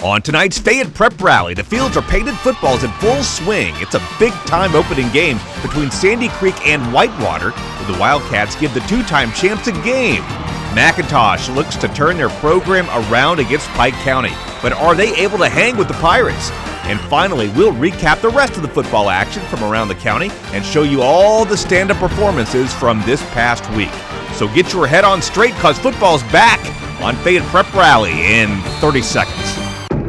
On tonight's Fayette Prep Rally, the fields are painted footballs in full swing. It's a big-time opening game between Sandy Creek and Whitewater, where the Wildcats give the two-time champs a game. McIntosh looks to turn their program around against Pike County, but are they able to hang with the Pirates? And finally, we'll recap the rest of the football action from around the county and show you all the stand-up performances from this past week. So get your head on straight, because football's back on Fayette Prep Rally in 30 seconds.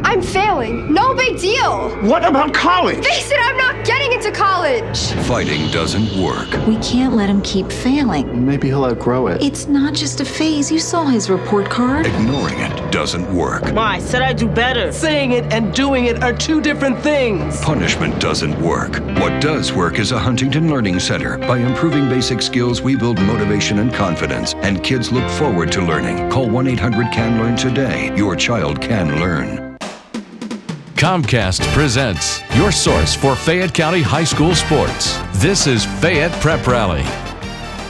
I'm failing. No big deal. What about college? Face it, I'm not getting into college. Fighting doesn't work. We can't let him keep failing. Maybe he'll outgrow it. It's not just a phase. You saw his report card. Ignoring it doesn't work. Ma, I said I'd do better. Saying it and doing it are two different things. Punishment doesn't work. What does work is a Huntington Learning Center. By improving basic skills, we build motivation and confidence, and kids look forward to learning. Call 1-800-CAN-LEARN today. Your child can learn. Comcast presents your source for Fayette County High School sports. This is Fayette Prep Rally.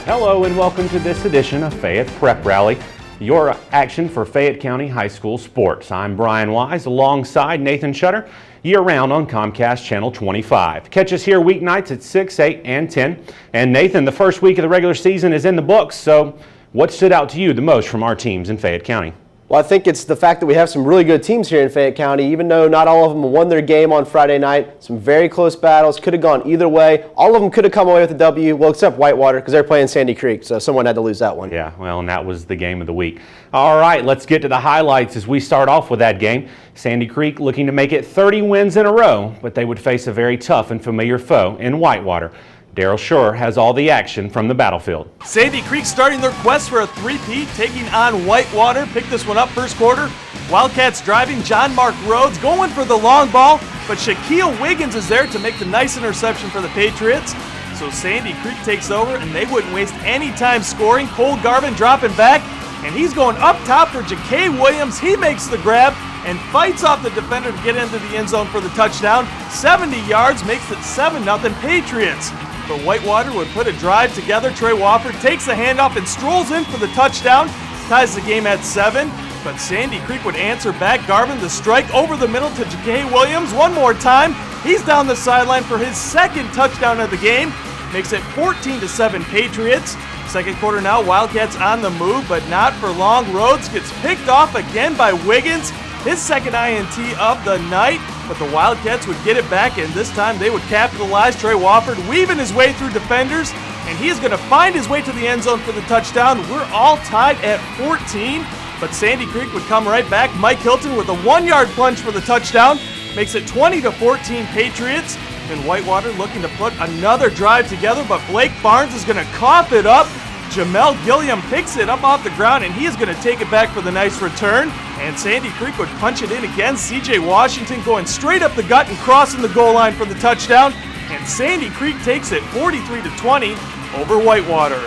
Hello and welcome to this edition of Fayette Prep Rally, your action for Fayette County High School sports. I'm Brian Wise alongside Nathan Shutter, year-round on Comcast Channel 25. Catch us here weeknights at 6, 8, and 10. And Nathan, the first week of the regular season is in the books, so what stood out to you the most from our teams in Fayette County? Well, I think it's the fact that we have some really good teams here in Fayette County, even though not all of them won their game on Friday night. Some very close battles, could have gone either way. All of them could have come away with a W, well, except Whitewater, because they're playing Sandy Creek, so someone had to lose that one. Yeah, well, and that was the game of the week. All right, let's get to the highlights as we start off with that game. Sandy Creek looking to make it 30 wins in a row, but they would face a very tough and familiar foe in Whitewater. Daryl Shore has all the action from the battlefield. Sandy Creek starting their quest for a three-peat, taking on Whitewater. Picked this one up first quarter. Wildcats driving. John Mark Rhodes going for the long ball, but Shaquille Wiggins is there to make the nice interception for the Patriots. So Sandy Creek takes over, and they wouldn't waste any time scoring. Cole Garvin dropping back, and he's going up top for J.K. Williams. He makes the grab and fights off the defender to get into the end zone for the touchdown. 70 yards, makes it 7-0 Patriots. But Whitewater would put a drive together. Trey Wafford takes the handoff and strolls in for the touchdown. Ties the game at 7. But Sandy Creek would answer back. Garvin the strike over the middle to J.K. Williams. One more time. He's down the sideline for his second touchdown of the game. Makes it 14-7 Patriots. Second quarter now, Wildcats on the move, but not for long. Rhodes gets picked off again by Wiggins. His second INT of the night, but the Wildcats would get it back, and this time they would capitalize. Trey Wafford weaving his way through defenders, and he is going to find his way to the end zone for the touchdown. We're all tied at 14, but Sandy Creek would come right back. Mike Hilton with a 1-yard plunge for the touchdown. Makes it 20-14 Patriots. And Whitewater looking to put another drive together, but Blake Barnes is going to cough it up. Jamel Gilliam picks it up off the ground, and he is going to take it back for the nice return. And Sandy Creek would punch it in again. C.J. Washington going straight up the gut and crossing the goal line for the touchdown. And Sandy Creek takes it 43-20 over Whitewater.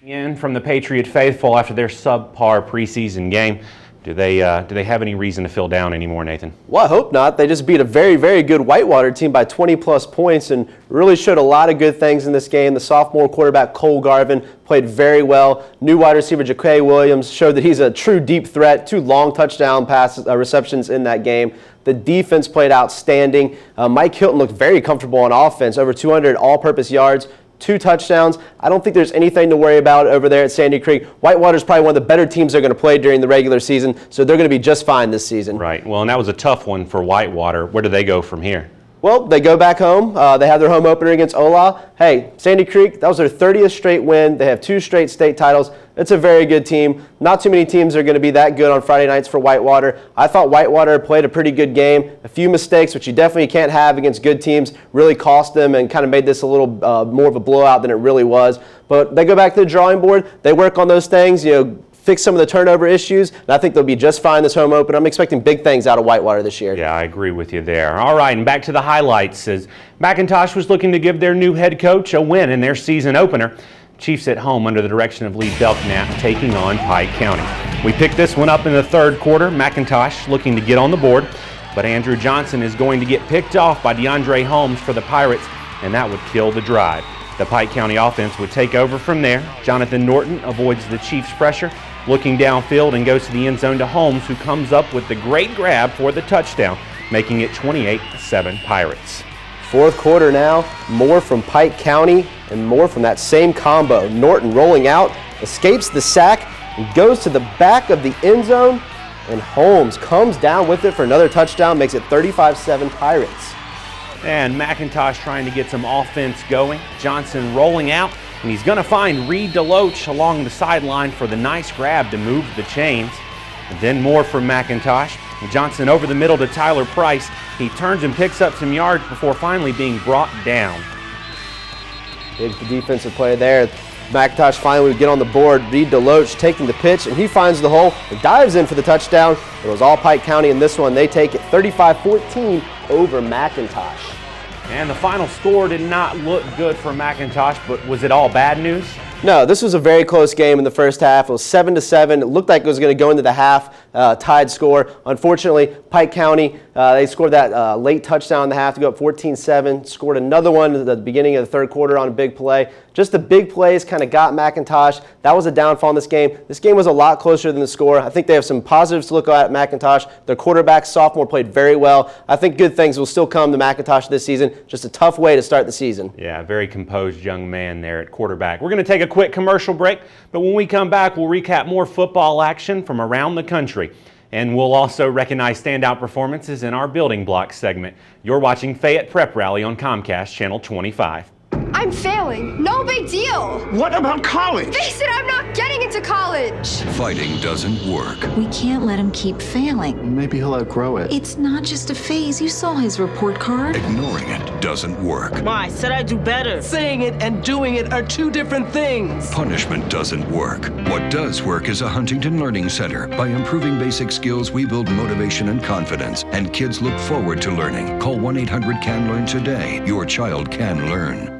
In from the Patriot faithful after their subpar preseason game. Do they have any reason to feel down anymore, Nathan? Well, I hope not. They just beat a very, very good Whitewater team by 20-plus points and really showed a lot of good things in this game. The sophomore quarterback, Cole Garvin, played very well. New wide receiver, J.K. Williams, showed that he's a true deep threat. 2 long touchdown receptions in that game. The defense played outstanding. Mike Hilton looked very comfortable on offense, over 200 all-purpose yards. 2 touchdowns. I don't think there's anything to worry about over there at Sandy Creek. Whitewater's probably one of the better teams they're going to play during the regular season, so they're going to be just fine this season. Right. Well, and that was a tough one for Whitewater. Where do they go from here? Well, they go back home. They have their home opener against Ola. Hey, Sandy Creek, that was their 30th straight win. They have 2 straight state titles. It's a very good team. Not too many teams are going to be that good on Friday nights for Whitewater. I thought Whitewater played a pretty good game. A few mistakes, which you definitely can't have against good teams, really cost them and kind of made this a little more of a blowout than it really was. But they go back to the drawing board. They work on those things, fix some of the turnover issues, and I think they'll be just fine this home open. I'm expecting big things out of Whitewater this year. Yeah, I agree with you there. All right, and back to the highlights. As McIntosh was looking to give their new head coach a win in their season opener. Chiefs at home under the direction of Lee Belknap taking on Pike County. We picked this one up in the third quarter. McIntosh looking to get on the board, but Andrew Johnson is going to get picked off by DeAndre Holmes for the Pirates, and that would kill the drive. The Pike County offense would take over from there. Jonathan Norton avoids the Chiefs' pressure, looking downfield and goes to the end zone to Holmes, who comes up with the great grab for the touchdown, making it 28-7 Pirates. Fourth quarter now, more from Pike County and more from that same combo. Norton rolling out, escapes the sack, and goes to the back of the end zone, and Holmes comes down with it for another touchdown, makes it 35-7 Pirates. And McIntosh trying to get some offense going. Johnson rolling out, and he's going to find Reed DeLoach along the sideline for the nice grab to move the chains. And then more from McIntosh. Johnson over the middle to Tyler Price. He turns and picks up some yards before finally being brought down. Big defensive play there. McIntosh finally would get on the board. Reed DeLoach taking the pitch, and he finds the hole and dives in for the touchdown. It was all Pike County in this one. They take it 35-14 over McIntosh. And the final score did not look good for McIntosh, but was it all bad news? No, this was a very close game in the first half. It was 7-7. It looked like it was going to go into the half, tied score. Unfortunately, Pike County, they scored that late touchdown in the half to go up 14-7. Scored another one at the beginning of the third quarter on a big play. Just the big plays kind of got McIntosh. That was a downfall in this game. This game was a lot closer than the score. I think they have some positives to look at McIntosh. Their quarterback, sophomore, played very well. I think good things will still come to McIntosh this season. Just a tough way to start the season. Yeah, very composed young man there at quarterback. We're going to take a quick commercial break, but when we come back, we'll recap more football action from around the country. And we'll also recognize standout performances in our building block segment. You're watching Fayette Prep Rally on Comcast Channel 25. I'm failing. No big deal. What about college? Face it, I'm not getting into college. Fighting doesn't work. We can't let him keep failing. Maybe he'll outgrow it. It's not just a phase. You saw his report card. Ignoring it doesn't work. Ma, I said I'd do better. Saying it and doing it are two different things. Punishment doesn't work. What does work is a Huntington Learning Center. By improving basic skills, we build motivation and confidence, and kids look forward to learning. Call 1-800-CAN-LEARN today. Your child can learn.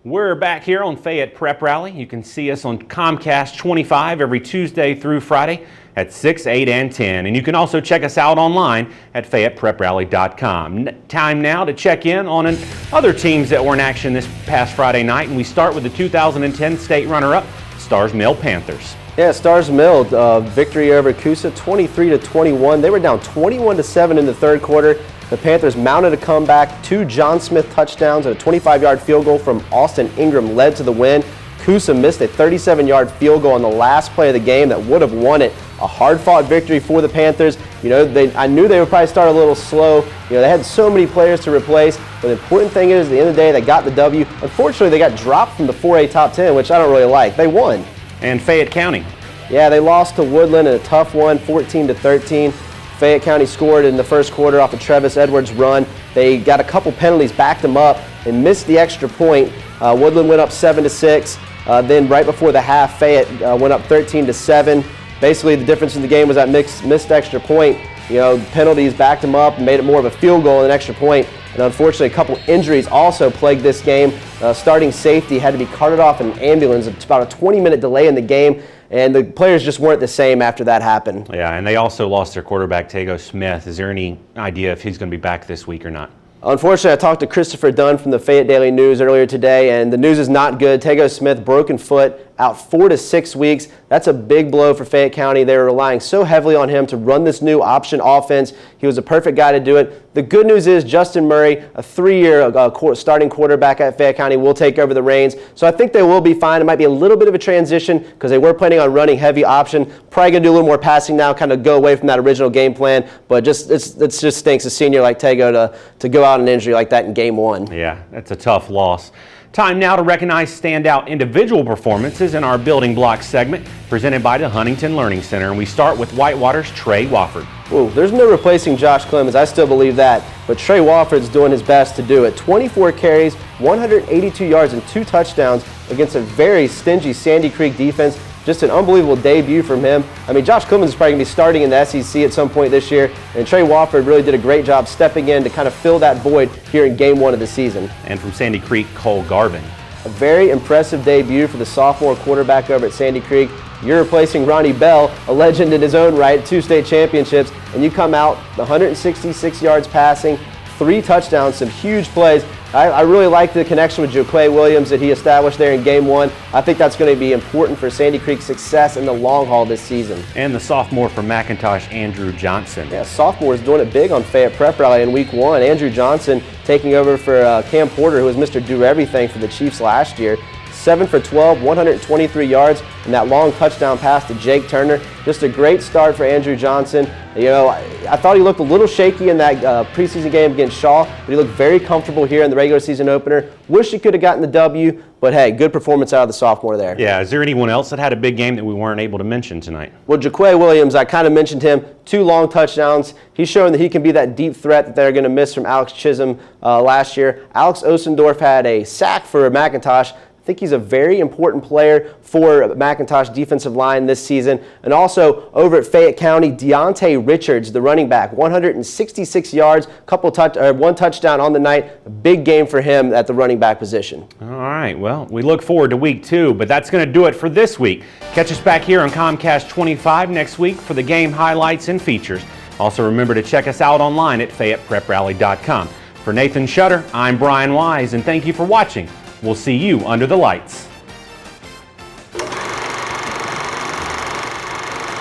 We're back here on Fayette Prep Rally. You can see us on Comcast 25 every Tuesday through Friday at 6, 8, and 10. And you can also check us out online at FayettePrepRally.com. Time now to check in on other teams that were in action this past Friday night. And we start with the 2010 state runner-up, Starr's Mill Panthers. Yeah, Starr's Mill, victory over Coosa, 23-21. They were down 21-7 in the third quarter. The Panthers mounted a comeback. 2 John Smith touchdowns and a 25-yard field goal from Austin Ingram led to the win. Coosa missed a 37-yard field goal on the last play of the game that would have won it. A hard-fought victory for the Panthers. You know, I knew they would probably start a little slow. You know, they had so many players to replace. But the important thing is, at the end of the day, they got the W. Unfortunately, they got dropped from the 4A top 10, which I don't really like. They won. And Fayette County. Yeah, they lost to Woodland in a tough one, 14-13. Fayette County scored in the first quarter off of Travis Edwards' run. They got a couple penalties, backed them up, and missed the extra point. Woodland went up 7-6. Then right before the half, Fayette went up 13-7. Basically, the difference in the game was that missed extra point. You know, penalties backed them up and made it more of a field goal than an extra point. And unfortunately, a couple injuries also plagued this game. Starting safety had to be carted off in an ambulance. It's about a 20-minute delay in the game. And the players just weren't the same after that happened. Yeah, and they also lost their quarterback, Tago Smith. Is there any idea if he's going to be back this week or not? Unfortunately, I talked to Christopher Dunn from the Fayette Daily News earlier today, and the news is not good. Tago Smith, broken foot, out 4 to 6 weeks. That's a big blow for Fayette County. They were relying so heavily on him to run this new option offense. He was a perfect guy to do it. The good news is Justin Murray, a 3-year starting quarterback at Fayette County, will take over the reins. So I think they will be fine. It might be a little bit of a transition because they were planning on running heavy option. Probably going to do a little more passing now, kind of go away from that original game plan. But it just stinks a senior like Tago to go out an injury like that in game one. Yeah, that's a tough loss. Time now to recognize standout individual performances in our building block segment presented by the Huntington Learning Center. And we start with Whitewater's Trey Wafford. Ooh, there's no replacing Josh Clemens. I still believe that. But Trey Wafford's doing his best to do it. 24 carries, 182 yards, and 2 touchdowns against a very stingy Sandy Creek defense. Just an unbelievable debut from him. I mean, Josh Clemens is probably going to be starting in the SEC at some point this year, and Trey Wafford really did a great job stepping in to kind of fill that void here in game 1 of the season. And from Sandy Creek, Cole Garvin. A very impressive debut for the sophomore quarterback over at Sandy Creek. You're replacing Ronnie Bell, a legend in his own right, 2 state championships, and you come out 166 yards passing, 3 touchdowns, some huge plays. I really like the connection with Jaquay Williams that he established there in game 1. I think that's going to be important for Sandy Creek's success in the long haul this season. And the sophomore from McIntosh, Andrew Johnson. Yeah, sophomore is doing it big on Fayette Prep Rally in week 1. Andrew Johnson taking over for Cam Porter, who was Mr. Do-Everything for the Chiefs last year. 7 for 12, 123 yards, and that long touchdown pass to Jake Turner. Just a great start for Andrew Johnson. You know, I thought he looked a little shaky in that preseason game against Shaw, but he looked very comfortable here in the regular season opener. Wish he could have gotten the W, but hey, good performance out of the sophomore there. Yeah, is there anyone else that had a big game that we weren't able to mention tonight? Well, Jaquay Williams, I kind of mentioned him, 2 long touchdowns. He's showing that he can be that deep threat that they're going to miss from Alex Chisholm last year. Alex Osendorf had a sack for McIntosh. I think he's a very important player for McIntosh defensive line this season. And also over at Fayette County, Deontay Richards, the running back, 166 yards, one touchdown on the night. A big game for him at the running back position. All right, well, we look forward to week 2, but that's going to do it for this week. Catch us back here on Comcast 25 next week for the game highlights and features. Also remember to check us out online at FayettePrepRally.com. For Nathan Shutter, I'm Brian Wise, and thank you for watching. We'll see you under the lights.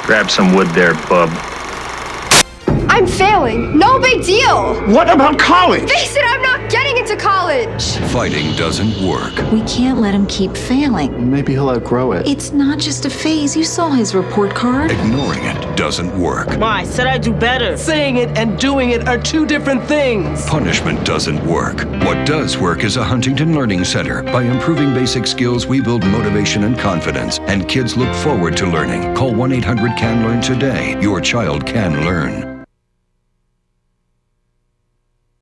Grab some wood there, bub. I'm failing. No big deal. What about college? Face it, I'm not getting into college. Fighting doesn't work. We can't let him keep failing. Maybe he'll outgrow it. It's not just a phase. You saw his report card. Ignoring it doesn't work. Ma, I said I'd do better. Saying it and doing it are 2 different things. Punishment doesn't work. What does work is a Huntington Learning Center. By improving basic skills, we build motivation and confidence, and kids look forward to learning. Call 1-800-CAN-LEARN today. Your child can learn.